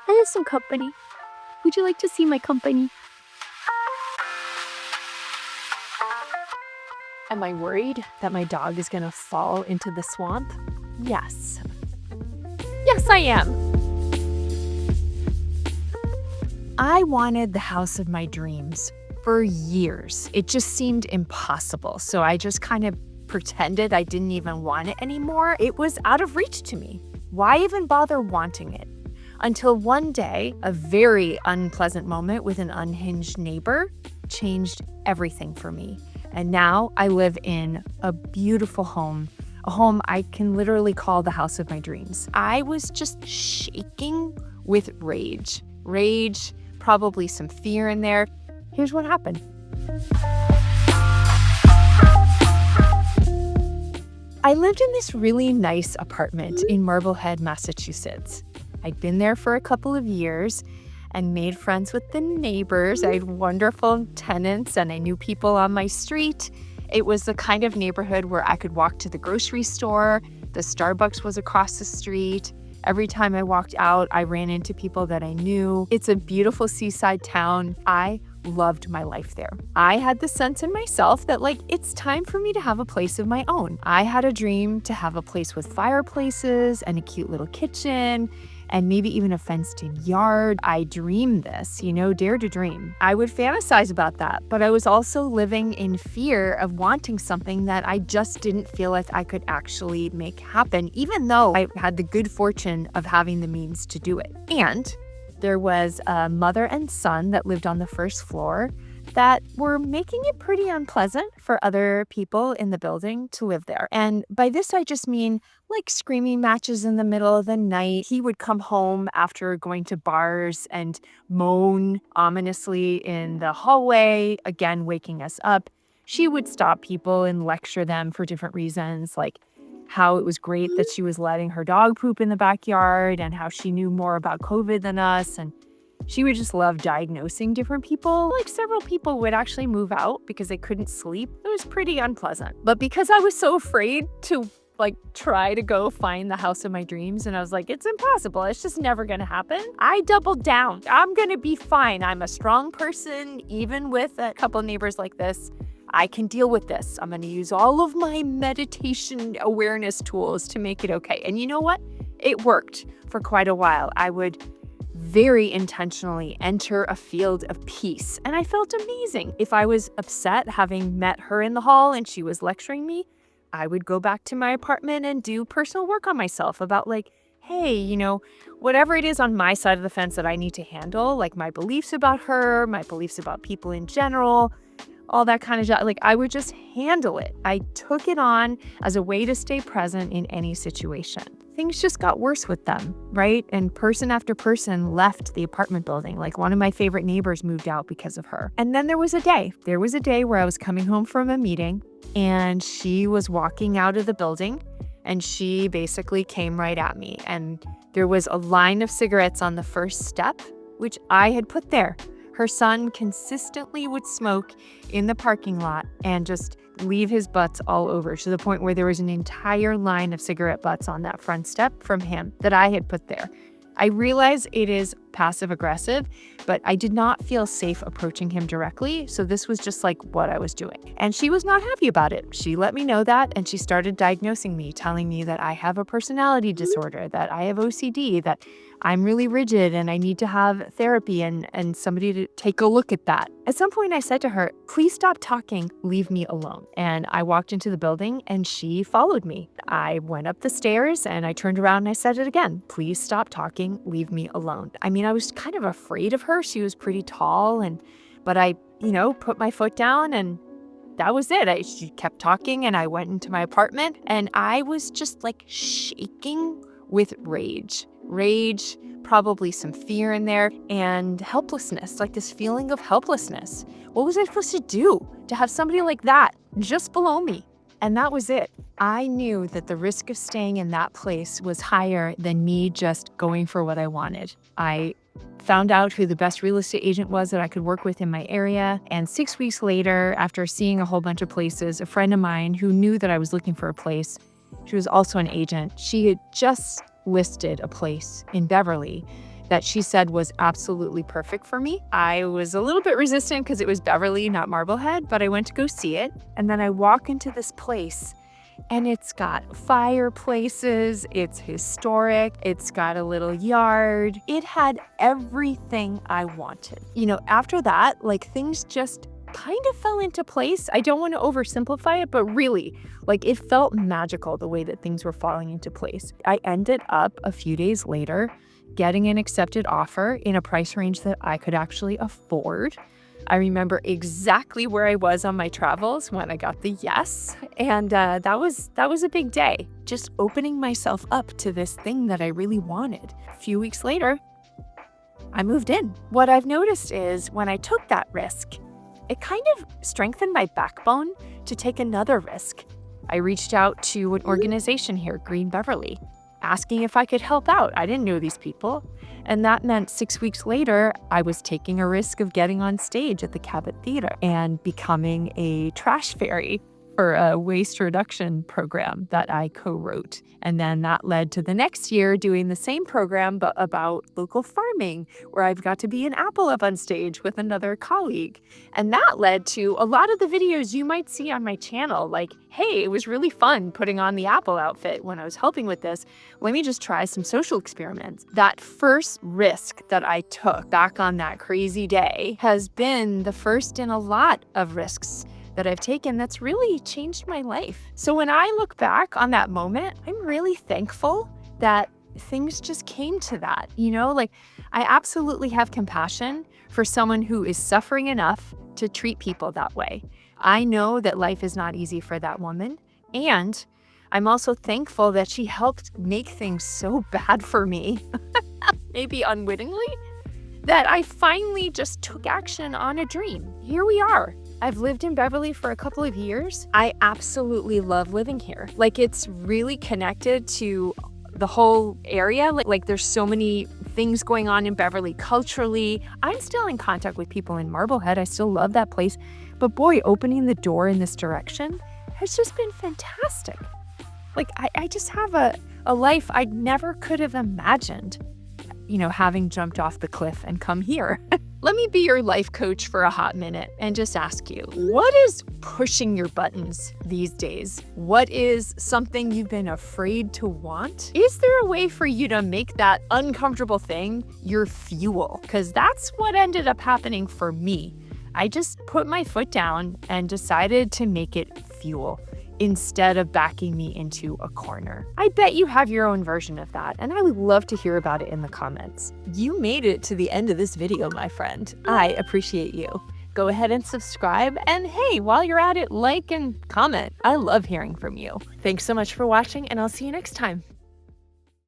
I have some company. Would you like to see my company? Am I worried that my dog is gonna fall into the swamp? Yes. Yes, I am. I wanted the house of my dreams for years. It just seemed impossible. So I just kind of pretended I didn't even want it anymore. It was out of reach to me. Why even bother wanting it? Until one day, a very unpleasant moment with an unhinged neighbor changed everything for me. And now I live in a beautiful home, a home I can literally call the house of my dreams. I was just shaking with rage. Rage, probably some fear in there. Here's what happened. I lived in this really nice apartment in Marblehead, Massachusetts. I'd been there for a couple of years and made friends with the neighbors. I had wonderful tenants and I knew people on my street. It was the kind of neighborhood where I could walk to the grocery store. The Starbucks was across the street. Every time I walked out, I ran into people that I knew. It's a beautiful seaside town. I loved my life there. I had the sense in myself that it's time for me to have a place of my own. I had a dream to have a place with fireplaces and a cute little kitchen and maybe even a fenced-in yard. I dreamed this, dare to dream. I would fantasize about that, but I was also living in fear of wanting something that I just didn't feel like I could actually make happen, even though I had the good fortune of having the means to do it. And there was a mother and son that lived on the first floor that were making it pretty unpleasant for other people in the building to live there. And by this, I just mean screaming matches in the middle of the night. He would come home after going to bars and moan ominously in the hallway, again, waking us up. She would stop people and lecture them for different reasons, like how it was great that she was letting her dog poop in the backyard and how she knew more about COVID than us. And she would just love diagnosing different people. Several people would actually move out because they couldn't sleep. It was pretty unpleasant. But because I was so afraid to try to go find the house of my dreams, and I was like, it's impossible. It's just never gonna happen. I doubled down. I'm gonna be fine. I'm a strong person, even with a couple neighbors like this. I can deal with this. I'm gonna use all of my meditation awareness tools to make it okay. And you know what? It worked for quite a while. I would very intentionally enter a field of peace. And I felt amazing. If I was upset having met her in the hall and she was lecturing me, I would go back to my apartment and do personal work on myself about hey, whatever it is on my side of the fence that I need to handle, my beliefs about her, my beliefs about people in general, all that kind of stuff. I would just handle it. I took it on as a way to stay present in any situation. Things just got worse with them, right? And person after person left the apartment building. One of my favorite neighbors moved out because of her. And then there was a day where I was coming home from a meeting and she was walking out of the building and she basically came right at me. And there was a line of cigarettes on the first step, which I had put there. Her son consistently would smoke in the parking lot and just leave his butts all over, to the point where there was an entire line of cigarette butts on that front step from him that I had put there. I realize it is passive aggressive, but I did not feel safe approaching him directly. So this was just what I was doing. And she was not happy about it. She let me know that, and she started diagnosing me, telling me that I have a personality disorder, that I have OCD, that I'm really rigid and I need to have therapy and somebody to take a look at that. At some point I said to her, please stop talking, leave me alone. And I walked into the building and she followed me. I went up the stairs and I turned around and I said it again, please stop talking, leave me alone. I mean, I was kind of afraid of her. She was pretty tall but I, put my foot down and that was it. She kept talking and I went into my apartment and I was just shaking with rage. Rage, probably some fear in there, and helplessness, this feeling of helplessness. What was I supposed to do to have somebody like that just below me? And that was it. I knew that the risk of staying in that place was higher than me just going for what I wanted. I found out who the best real estate agent was that I could work with in my area. And 6 weeks later, after seeing a whole bunch of places, a friend of mine who knew that I was looking for a place, she was also an agent, she had just listed a place in Beverly that she said was absolutely perfect for me. I was a little bit resistant because it was Beverly, not Marblehead, but I went to go see it. And then I walk into this place and it's got fireplaces, it's historic, it's got a little yard. It had everything I wanted. After that, things just kind of fell into place. I don't want to oversimplify it, but really, it felt magical the way that things were falling into place. I ended up a few days later getting an accepted offer in a price range that I could actually afford. I remember exactly where I was on my travels when I got the yes. And that was a big day, just opening myself up to this thing that I really wanted. A few weeks later, I moved in. What I've noticed is when I took that risk, it kind of strengthened my backbone to take another risk. I reached out to an organization here, Green Beverly, asking if I could help out. I didn't know these people. And that meant 6 weeks later, I was taking a risk of getting on stage at the Cabot Theater and becoming a trash fairy for a waste reduction program that I co-wrote. And then that led to the next year doing the same program, but about local farming, where I've got to be an apple up on stage with another colleague. And that led to a lot of the videos you might see on my channel, like, hey, it was really fun putting on the apple outfit when I was helping with this. Let me just try some social experiments. That first risk that I took back on that crazy day has been the first in a lot of risks that I've taken that's really changed my life. So when I look back on that moment, I'm really thankful that things just came to that. I absolutely have compassion for someone who is suffering enough to treat people that way. I know that life is not easy for that woman, and I'm also thankful that she helped make things so bad for me, maybe unwittingly, that I finally just took action on a dream. Here we are. I've lived in Beverly for a couple of years. I absolutely love living here. It's really connected to the whole area. There's so many things going on in Beverly culturally. I'm still in contact with people in Marblehead. I still love that place. But boy, opening the door in this direction has just been fantastic. I just have a life I never could have imagined, having jumped off the cliff and come here. Let me be your life coach for a hot minute and just ask you, what is pushing your buttons these days? What is something you've been afraid to want? Is there a way for you to make that uncomfortable thing your fuel? Because that's what ended up happening for me. I just put my foot down and decided to make it fuel instead of backing me into a corner. I bet you have your own version of that, and I would love to hear about it in the comments. You made it to the end of this video, my friend. I appreciate you. Go ahead and subscribe, and hey, while you're at it, like and comment. I love hearing from you. Thanks so much for watching, and I'll see you next time.